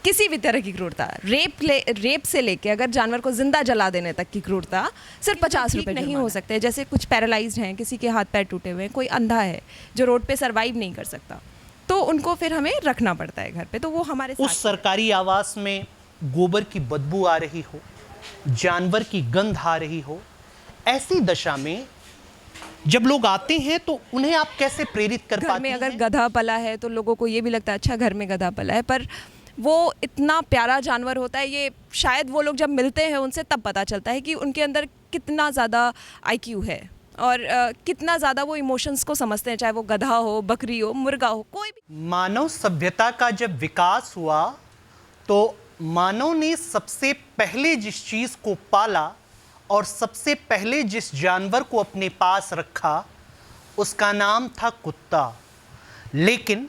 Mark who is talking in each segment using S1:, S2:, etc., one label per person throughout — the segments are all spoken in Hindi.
S1: किसी भी तरह की क्रूरता, रेप से लेके अगर जानवर को जिंदा जला देने तक की क्रूरता सिर्फ 50 रुपये नहीं हो सकते। जैसे कुछ पैरालाइज्ड हैं, किसी के हाथ पैर टूटे हुए हैं, कोई अंधा है जो रोड पे सरवाइव नहीं कर सकता, तो उनको फिर हमें रखना पड़ता है घर पे। तो वो हमारे
S2: उस सरकारी आवास में गोबर की बदबू आ रही हो, जानवर की गंध आ रही हो, ऐसी दशा में जब लोग आते हैं तो उन्हें आप कैसे प्रेरित कर पाते हैं?
S1: घर में अगर गधा पला है तो लोगों को ये भी लगता है अच्छा घर में गधा पला है, पर वो इतना प्यारा जानवर होता है, ये शायद वो लोग जब मिलते हैं उनसे तब पता चलता है कि उनके अंदर कितना ज़्यादा आईक्यू है और कितना ज़्यादा वो इमोशंस को समझते हैं, चाहे वो गधा हो, बकरी हो, मुर्गा हो, कोई भी।
S2: मानव सभ्यता का जब विकास हुआ तो मानव ने सबसे पहले जिस चीज को पाला और सबसे पहले जिस जानवर को अपने पास रखा उसका नाम था कुत्ता। लेकिन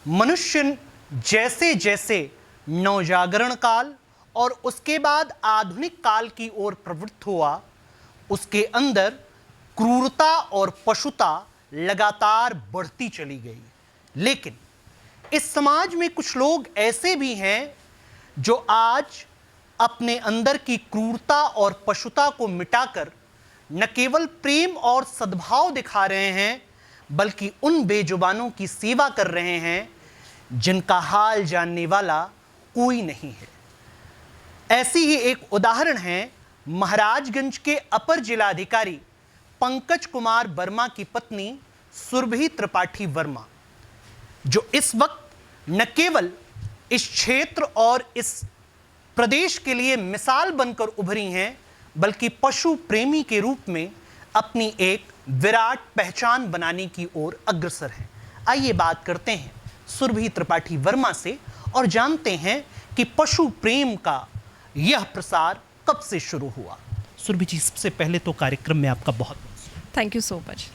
S2: मनुष्य जैसे जैसे नवजागरण काल और उसके बाद आधुनिक काल की ओर प्रवृत्त हुआ, उसके अंदर क्रूरता और पशुता लगातार बढ़ती चली गई। लेकिन इस समाज में कुछ लोग ऐसे भी हैं जो आज अपने अंदर की क्रूरता और पशुता को मिटाकर न केवल प्रेम और सद्भाव दिखा रहे हैं, बल्कि उन बेजुबानों की सेवा कर रहे हैं जिनका हाल जानने वाला कोई नहीं है। ऐसी ही एक उदाहरण है महाराजगंज के अपर जिलाधिकारी पंकज कुमार वर्मा की पत्नी सुरभि त्रिपाठी वर्मा, जो इस वक्त न केवल इस क्षेत्र और इस प्रदेश के लिए मिसाल बनकर उभरी हैं, बल्कि पशु प्रेमी के रूप में अपनी एक विराट पहचान बनाने की ओर अग्रसर हैं। आइए बात करते हैं सुरभि त्रिपाठी वर्मा से और जानते हैं कि पशु प्रेम का यह प्रसार कब से शुरू हुआ। सुरभि जी, सबसे पहले तो कार्यक्रम में आपका बहुत
S1: थैंक यू सो मच।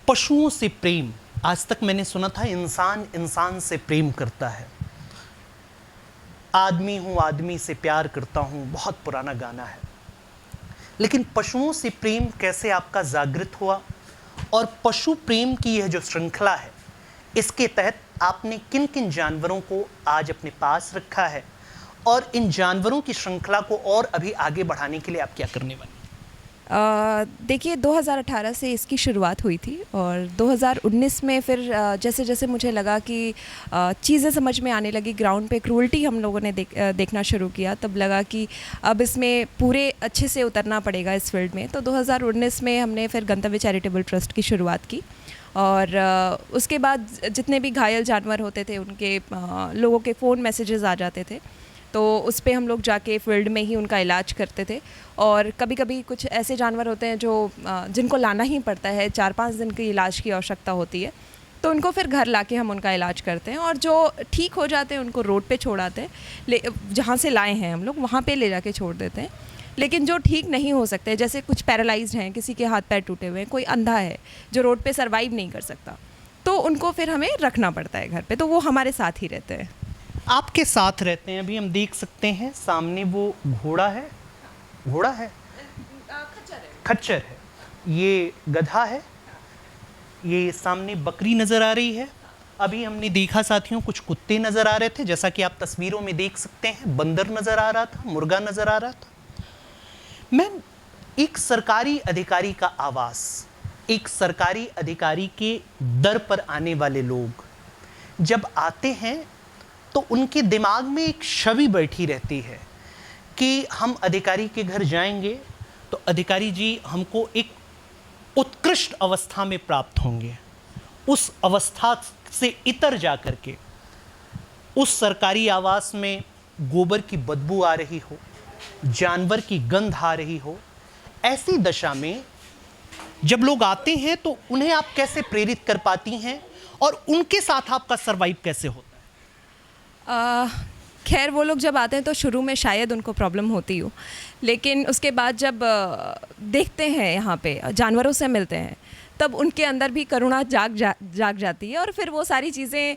S2: पशुओं से प्रेम, आज तक मैंने सुना था इंसान इंसान से प्रेम करता है, आदमी हूं आदमी से प्यार करता हूं, बहुत पुराना गाना है। लेकिन पशुओं से प्रेम कैसे आपका जागृत हुआ और पशु प्रेम की यह जो श्रृंखला है, इसके तहत आपने किन किन जानवरों को आज अपने पास रखा है और इन जानवरों की श्रृंखला को और अभी आगे बढ़ाने के लिए आप क्या करने वाले?
S1: देखिए 2018 से इसकी शुरुआत हुई थी और 2019 में फिर जैसे जैसे मुझे लगा कि चीज़ें समझ में आने लगी, ग्राउंड पे क्रूअल्टी हम लोगों ने देखना शुरू किया, तब लगा कि अब इसमें पूरे अच्छे से उतरना पड़ेगा इस फील्ड में। तो 2019 में हमने फिर गंतव्य चैरिटेबल ट्रस्ट की शुरुआत की और उसके बाद जितने भी घायल जानवर होते थे उनके लोगों के फ़ोन मैसेजेस आ जाते थे, तो उस पर हम लोग जाके फील्ड में ही उनका इलाज करते थे। और कभी कभी कुछ ऐसे जानवर होते हैं जो जिनको लाना ही पड़ता है, 4-5 दिन की इलाज की आवश्यकता होती है, तो उनको फिर घर लाके हम उनका इलाज करते हैं और जो ठीक हो जाते हैं उनको रोड पे छोड़ आते हैं, जहाँ से लाए हैं हम लोग वहाँ पे ले जाके छोड़ देते हैं। लेकिन जो ठीक नहीं हो सकते, जैसे कुछ पैरालाइज्ड हैं, किसी के हाथ पैर टूटे हुए हैं, कोई अंधा है जो रोड पे सरवाइव नहीं कर सकता, तो उनको फिर हमें रखना पड़ता है घर पे। तो वो हमारे साथ ही रहते हैं।
S2: आपके साथ रहते हैं। अभी हम देख सकते हैं सामने वो घोड़ा है, खच्चर है, ये गधा है, ये सामने बकरी नज़र आ रही है। अभी हमने देखा साथियों कुछ कुत्ते नज़र आ रहे थे, जैसा कि आप तस्वीरों में देख सकते हैं, बंदर नज़र आ रहा था, मुर्गा नज़र आ रहा था। मैं एक सरकारी अधिकारी का आवास, एक सरकारी अधिकारी के दर पर आने वाले लोग जब आते हैं तो उनके दिमाग में एक छवि बैठी रहती है कि हम अधिकारी के घर जाएंगे तो अधिकारी जी हमको एक उत्कृष्ट अवस्था में प्राप्त होंगे। उस अवस्था से इतर जा कर के उस सरकारी आवास में गोबर की बदबू आ रही हो, जानवर की गंध आ रही हो, ऐसी दशा में जब लोग आते हैं तो उन्हें आप कैसे प्रेरित कर पाती हैं और उनके साथ आपका सरवाइव कैसे होता है?
S1: खैर वो लोग जब आते हैं तो शुरू में शायद उनको प्रॉब्लम होती हो, लेकिन उसके बाद जब देखते हैं यहाँ पे जानवरों से मिलते हैं तब उनके अंदर भी करुणा जाग जाती है और फिर वो सारी चीज़ें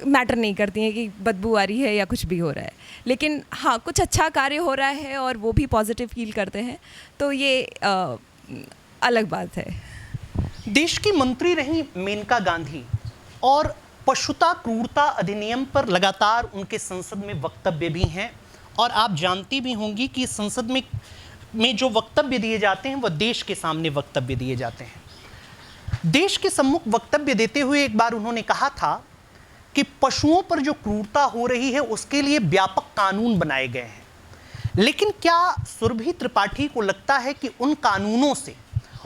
S1: मैटर नहीं करती हैं कि बदबू आ रही है या कुछ भी हो रहा है। लेकिन हाँ, कुछ अच्छा कार्य हो रहा है और वो भी पॉजिटिव फील करते हैं, तो ये अलग बात है।
S2: देश की मंत्री रही मेनका गांधी और पशुता क्रूरता अधिनियम पर लगातार उनके संसद में वक्तव्य भी हैं और आप जानती भी होंगी कि संसद में जो वक्तव्य दिए जाते हैं वह देश के सामने वक्तव्य दिए जाते हैं। देश के सम्मुख वक्तव्य देते हुए एक बार उन्होंने कहा था कि पशुओं पर जो क्रूरता हो रही है उसके लिए व्यापक कानून बनाए गए हैं, लेकिन क्या सुरभि त्रिपाठी को लगता है कि उन कानूनों से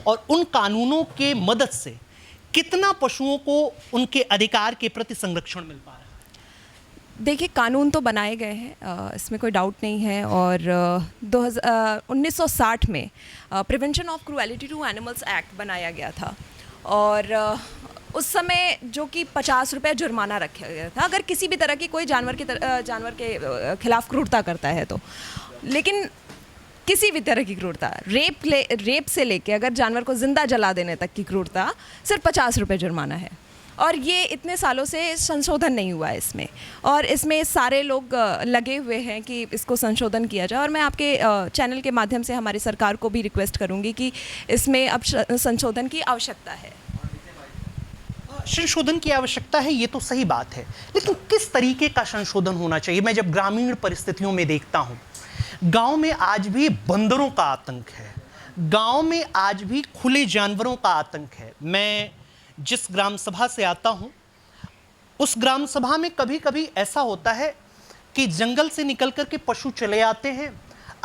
S2: और उन कानूनों के मदद से कितना पशुओं को उनके अधिकार के प्रति संरक्षण मिल पा रहा है?
S1: देखिए, कानून तो बनाए गए हैं, इसमें कोई डाउट नहीं है। और 1960 में prevention of cruelty to animals act बनाया गया था और उस समय जो कि 50 रुपये जुर्माना रखा गया था अगर किसी भी तरह की कोई जानवर के खिलाफ क्रूरता करता है तो। लेकिन किसी भी तरह की क्रूरता, रेप से लेके अगर जानवर को ज़िंदा जला देने तक की क्रूरता, सिर्फ 50 रुपये जुर्माना है। और ये इतने सालों से संशोधन नहीं हुआ है इसमें, और इसमें सारे लोग लगे हुए हैं कि इसको संशोधन किया जाए। और मैं आपके चैनल के माध्यम से हमारी सरकार को भी रिक्वेस्ट करूंगी कि इसमें अब संशोधन की आवश्यकता है।
S2: संशोधन की आवश्यकता है, ये तो सही बात है, लेकिन किस तरीके का संशोधन होना चाहिए? मैं जब ग्रामीण परिस्थितियों में देखता हूँ, गांव में आज भी बंदरों का आतंक है, गांव में आज भी खुले जानवरों का आतंक है। मैं जिस ग्राम सभा से आता हूं, उस ग्राम सभा में कभी कभी ऐसा होता है कि जंगल से निकल कर के पशु चले आते हैं,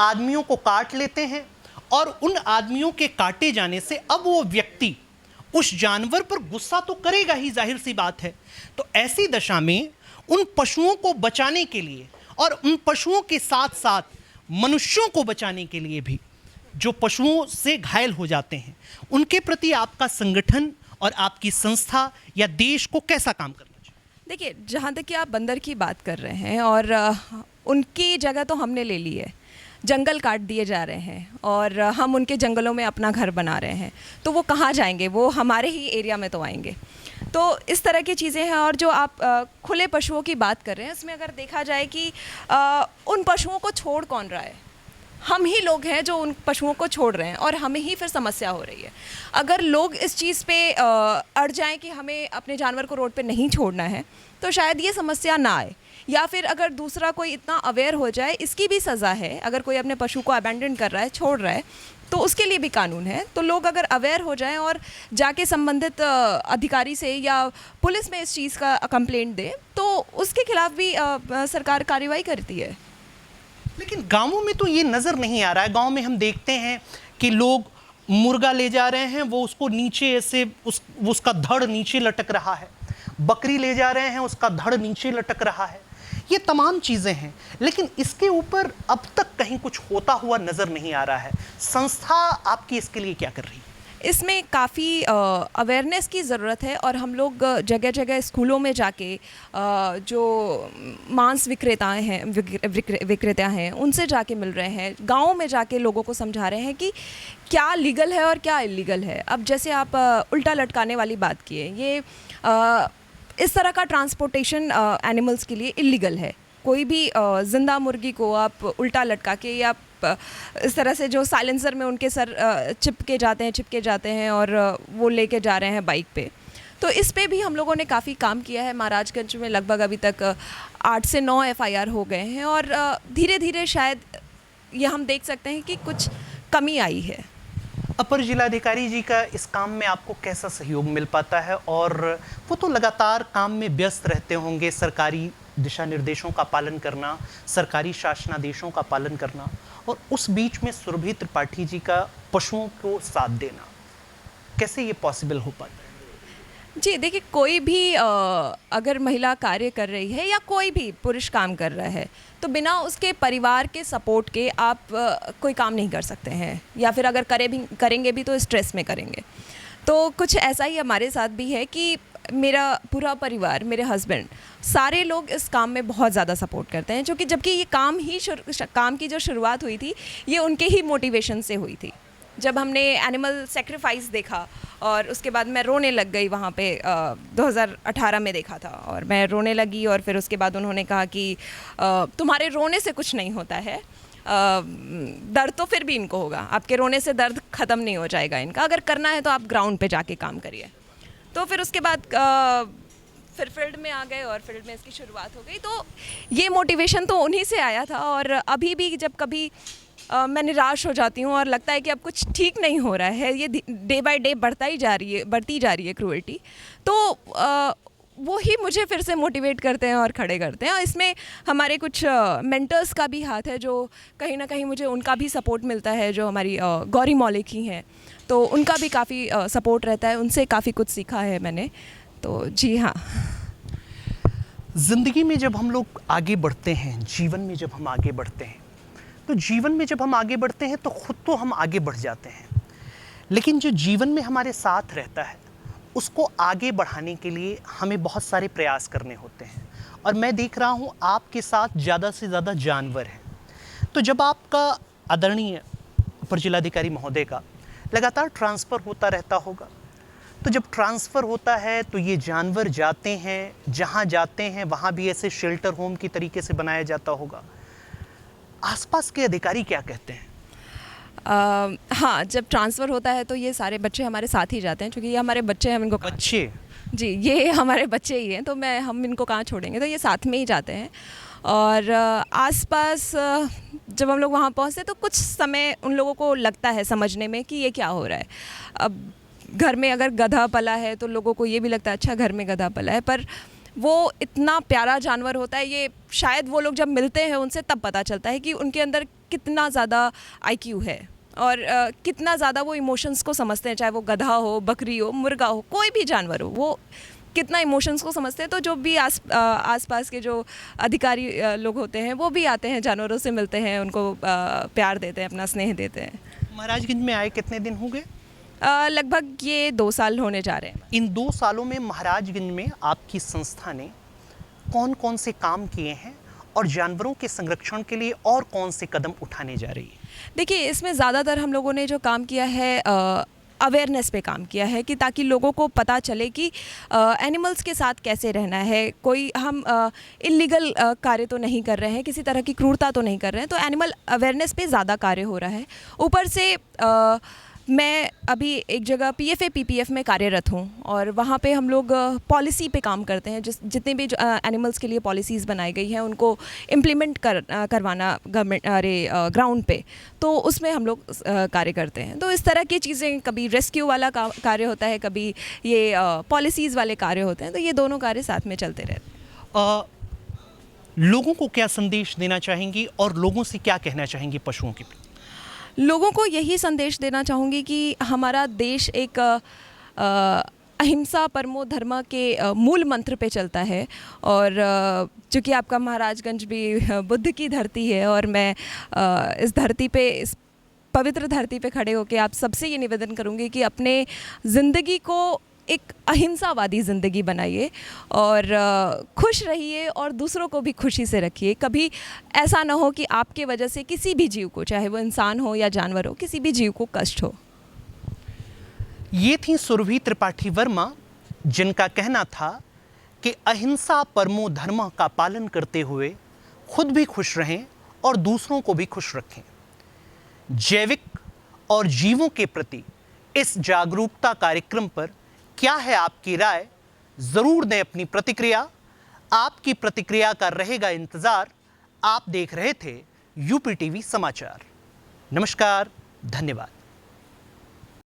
S2: आदमियों को काट लेते हैं, और उन आदमियों के काटे जाने से अब वो व्यक्ति उस जानवर पर गुस्सा तो करेगा ही, जाहिर सी बात है। तो ऐसी दशा में उन पशुओं को बचाने के लिए और उन पशुओं के साथ साथ मनुष्यों को बचाने के लिए भी जो पशुओं से घायल हो जाते हैं, उनके प्रति आपका संगठन और आपकी संस्था या देश को कैसा काम करना चाहिए?
S1: देखिए, जहाँ तक कि आप बंदर की बात कर रहे हैं, और उनकी जगह तो हमने ले ली है, जंगल काट दिए जा रहे हैं और हम उनके जंगलों में अपना घर बना रहे हैं, तो वो कहाँ जाएंगे? वो हमारे ही एरिया में तो आएंगे। तो इस तरह की चीज़ें हैं। और जो आप खुले पशुओं की बात कर रहे हैं, उसमें अगर देखा जाए कि उन पशुओं को छोड़ कौन रहा है? हम ही लोग हैं जो उन पशुओं को छोड़ रहे हैं, और हमें ही फिर समस्या हो रही है। अगर लोग इस चीज़ पे अड़ जाएं कि हमें अपने जानवर को रोड पे नहीं छोड़ना है, तो शायद ये समस्या ना आए। या फिर अगर दूसरा कोई इतना अवेयर हो जाए, इसकी भी सज़ा है। अगर कोई अपने पशु को अबैंडन कर रहा है, छोड़ रहा है, तो उसके लिए भी कानून है। तो लोग अगर अवेयर हो जाएं और जाके संबंधित अधिकारी से या पुलिस में इस चीज़ का कंप्लेंट दें, तो उसके खिलाफ भी सरकार कार्रवाई करती है।
S2: लेकिन गांवों में तो ये नज़र नहीं आ रहा है। गांव में हम देखते हैं कि लोग मुर्गा ले जा रहे हैं, वो उसको नीचे ऐसे उसका धड़ नीचे लटक रहा है, बकरी ले जा रहे हैं, उसका धड़ नीचे लटक रहा है। ये तमाम चीज़ें हैं, लेकिन इसके ऊपर अब तक कहीं कुछ होता हुआ नज़र नहीं आ रहा है। संस्था आपकी इसके लिए क्या कर रही है?
S1: इसमें काफ़ी अवेयरनेस की ज़रूरत है, और हम लोग जगह जगह स्कूलों में जाके जो मांस विक्रेताएं हैं, विक्रेता हैं, उनसे जाके मिल रहे हैं। गाँव में जाके लोगों को समझा रहे हैं कि क्या लीगल है और क्या इलीगल है। अब जैसे आप उल्टा लटकाने वाली बात किए, ये इस तरह का ट्रांसपोर्टेशन एनिमल्स के लिए इलीगल है। कोई भी ज़िंदा मुर्गी को आप उल्टा लटका के या इस तरह से जो साइलेंसर में उनके सर चिपके जाते हैं और वो लेके जा रहे हैं बाइक पे, तो इस पे भी हम लोगों ने काफ़ी काम किया है। महाराजगंज में लगभग अभी तक 8 से 9 FIR हो गए हैं, और धीरे धीरे शायद ये हम देख सकते हैं कि कुछ कमी आई है।
S2: अपर जिलाधिकारी जी का इस काम में आपको कैसा सहयोग मिल पाता है? और वो तो लगातार काम में व्यस्त रहते होंगे, सरकारी दिशा निर्देशों का पालन करना, सरकारी शासनादेशों का पालन करना, और उस बीच में सुरभि त्रिपाठी जी का पशुओं को साथ देना, कैसे ये पॉसिबल हो पाता है?
S1: जी देखिए, कोई भी अगर महिला कार्य कर रही है या कोई भी पुरुष काम कर रहा है, तो बिना उसके परिवार के सपोर्ट के आप कोई काम नहीं कर सकते हैं, या फिर अगर करेंगे भी तो स्ट्रेस में करेंगे। तो कुछ ऐसा ही हमारे साथ भी है कि मेरा पूरा परिवार, मेरे हस्बैंड, सारे लोग इस काम में बहुत ज़्यादा सपोर्ट करते हैं, जबकि ये काम की जो शुरुआत हुई थी, ये उनके ही मोटिवेशन से हुई थी। जब हमने एनिमल सेक्रीफाइस देखा, और उसके बाद मैं रोने लग गई वहाँ पे, 2018 में देखा था, और मैं रोने लगी। और फिर उसके बाद उन्होंने कहा कि तुम्हारे रोने से कुछ नहीं होता है, दर्द तो फिर भी इनको होगा, आपके रोने से दर्द ख़त्म नहीं हो जाएगा इनका, अगर करना है तो आप ग्राउंड पे जाके काम करिए। तो फिर उसके बाद फिर फील्ड में आ गए और फील्ड में इसकी शुरुआत हो गई। तो ये मोटिवेशन तो उन्हीं से आया था। और अभी भी जब कभी मैं निराश हो जाती हूँ और लगता है कि अब कुछ ठीक नहीं हो रहा है, ये डे बाय डे बढ़ती जा रही है क्रूएल्टी, तो वो ही मुझे फिर से मोटिवेट करते हैं और खड़े करते हैं। और इसमें हमारे कुछ मेंटर्स का भी हाथ है, जो कहीं ना कहीं मुझे उनका भी सपोर्ट मिलता है, जो हमारी गौरी मौलिक ही हैं, तो उनका भी काफ़ी सपोर्ट रहता है, उनसे काफ़ी कुछ सीखा है मैंने। तो जी हाँ।
S2: ज़िंदगी में जब हम लोग आगे बढ़ते हैं, जीवन में जब हम आगे बढ़ते हैं, तो जीवन में जब हम आगे बढ़ते हैं तो खुद तो हम आगे बढ़ जाते हैं, लेकिन जो जीवन में हमारे साथ रहता है उसको आगे बढ़ाने के लिए हमें बहुत सारे प्रयास करने होते हैं। और मैं देख रहा हूँ आपके साथ ज़्यादा से ज़्यादा जानवर हैं। तो जब आपका आदरणीय अपर जिलाधिकारी महोदय का लगातार ट्रांसफ़र होता रहता होगा, तो जब ट्रांसफ़र होता है तो ये जानवर जाते हैं, जहाँ जाते हैं वहाँ भी ऐसे शेल्टर होम की तरीके से बनाया जाता होगा। आसपास के अधिकारी क्या कहते हैं?
S1: हाँ, जब ट्रांसफ़र होता है तो ये सारे बच्चे हमारे साथ ही जाते हैं, क्योंकि ये हमारे बच्चे हैं, हम इनको
S2: बच्चे?
S1: जी, ये हमारे बच्चे ही हैं, तो हम इनको कहाँ छोड़ेंगे, तो ये साथ में ही जाते हैं। और आसपास जब हम लोग वहाँ पहुँचते तो कुछ समय उन लोगों को लगता है समझने में कि ये क्या हो रहा है। अब घर में अगर गधा पला है तो लोगों को ये भी लगता है अच्छा घर में गधा पला है, पर वो इतना प्यारा जानवर होता है, ये शायद वो लोग जब मिलते हैं उनसे तब पता चलता है कि उनके अंदर कितना ज़्यादा IQ है और कितना ज़्यादा वो इमोशंस को समझते हैं, चाहे वो गधा हो, बकरी हो, मुर्गा हो, कोई भी जानवर हो, वो कितना इमोशंस को समझते हैं। तो जो भी आसपास के जो अधिकारी लोग होते हैं वो भी आते हैं, जानवरों से मिलते हैं, उनको प्यार देते हैं, अपना स्नेह देते हैं।
S2: महाराजगंज में आए कितने दिन हो गए?
S1: लगभग ये 2 साल होने जा रहे हैं।
S2: इन 2 सालों में महाराजगंज में आपकी संस्था ने कौन कौन से काम किए हैं और जानवरों के संरक्षण के लिए और कौन से कदम उठाने जा रही है?
S1: देखिए, इसमें ज़्यादातर हम लोगों ने जो काम किया है अवेयरनेस पे काम किया है, कि ताकि लोगों को पता चले कि एनिमल्स के साथ कैसे रहना है। कोई हम इल्लीगल कार्य तो नहीं कर रहे हैं, किसी तरह की क्रूरता तो नहीं कर रहे हैं, तो एनिमल अवेयरनेस पे ज़्यादा कार्य हो रहा है। ऊपर से मैं अभी एक जगह PFA PPF में कार्यरत हूँ और वहाँ पे हम लोग पॉलिसी पे काम करते हैं। जितने भी एनिमल्स के लिए पॉलिसीज़ बनाई गई हैं उनको इम्प्लीमेंट करवाना ग्राउंड पे, तो उसमें हम लोग कार्य करते हैं। तो इस तरह की चीज़ें, कभी रेस्क्यू वाला कार्य होता है, कभी ये पॉलिसीज़ वाले कार्य होते हैं, तो ये दोनों कार्य साथ में चलते रहते हैं।
S2: लोगों को क्या संदेश देना चाहेंगी और लोगों से क्या कहना चाहेंगी पशुओं के प्रति?
S1: लोगों को यही संदेश देना चाहूँगी कि हमारा देश एक अहिंसा परमो धर्म के मूल मंत्र पे चलता है। और चूँकि आपका महाराजगंज भी बुद्ध की धरती है, और मैं इस धरती पे, इस पवित्र धरती पे खड़े होकर आप सबसे ये निवेदन करूँगी कि अपने ज़िंदगी को एक अहिंसावादी ज़िंदगी बनाइए और खुश रहिए और दूसरों को भी खुशी से रखिए। कभी ऐसा ना हो कि आपके वजह से किसी भी जीव को, चाहे वो इंसान हो या जानवर हो, किसी भी जीव को कष्ट हो।
S2: ये थी सुरभि त्रिपाठी वर्मा, जिनका कहना था कि अहिंसा परमो धर्म का पालन करते हुए खुद भी खुश रहें और दूसरों को भी खुश रखें। जैविक और जीवों के प्रति इस जागरूकता कार्यक्रम पर क्या है आपकी राय? ज़रूर दें अपनी प्रतिक्रिया। आपकी प्रतिक्रिया का रहेगा इंतज़ार। आप देख रहे थे UPTV समाचार। नमस्कार, धन्यवाद।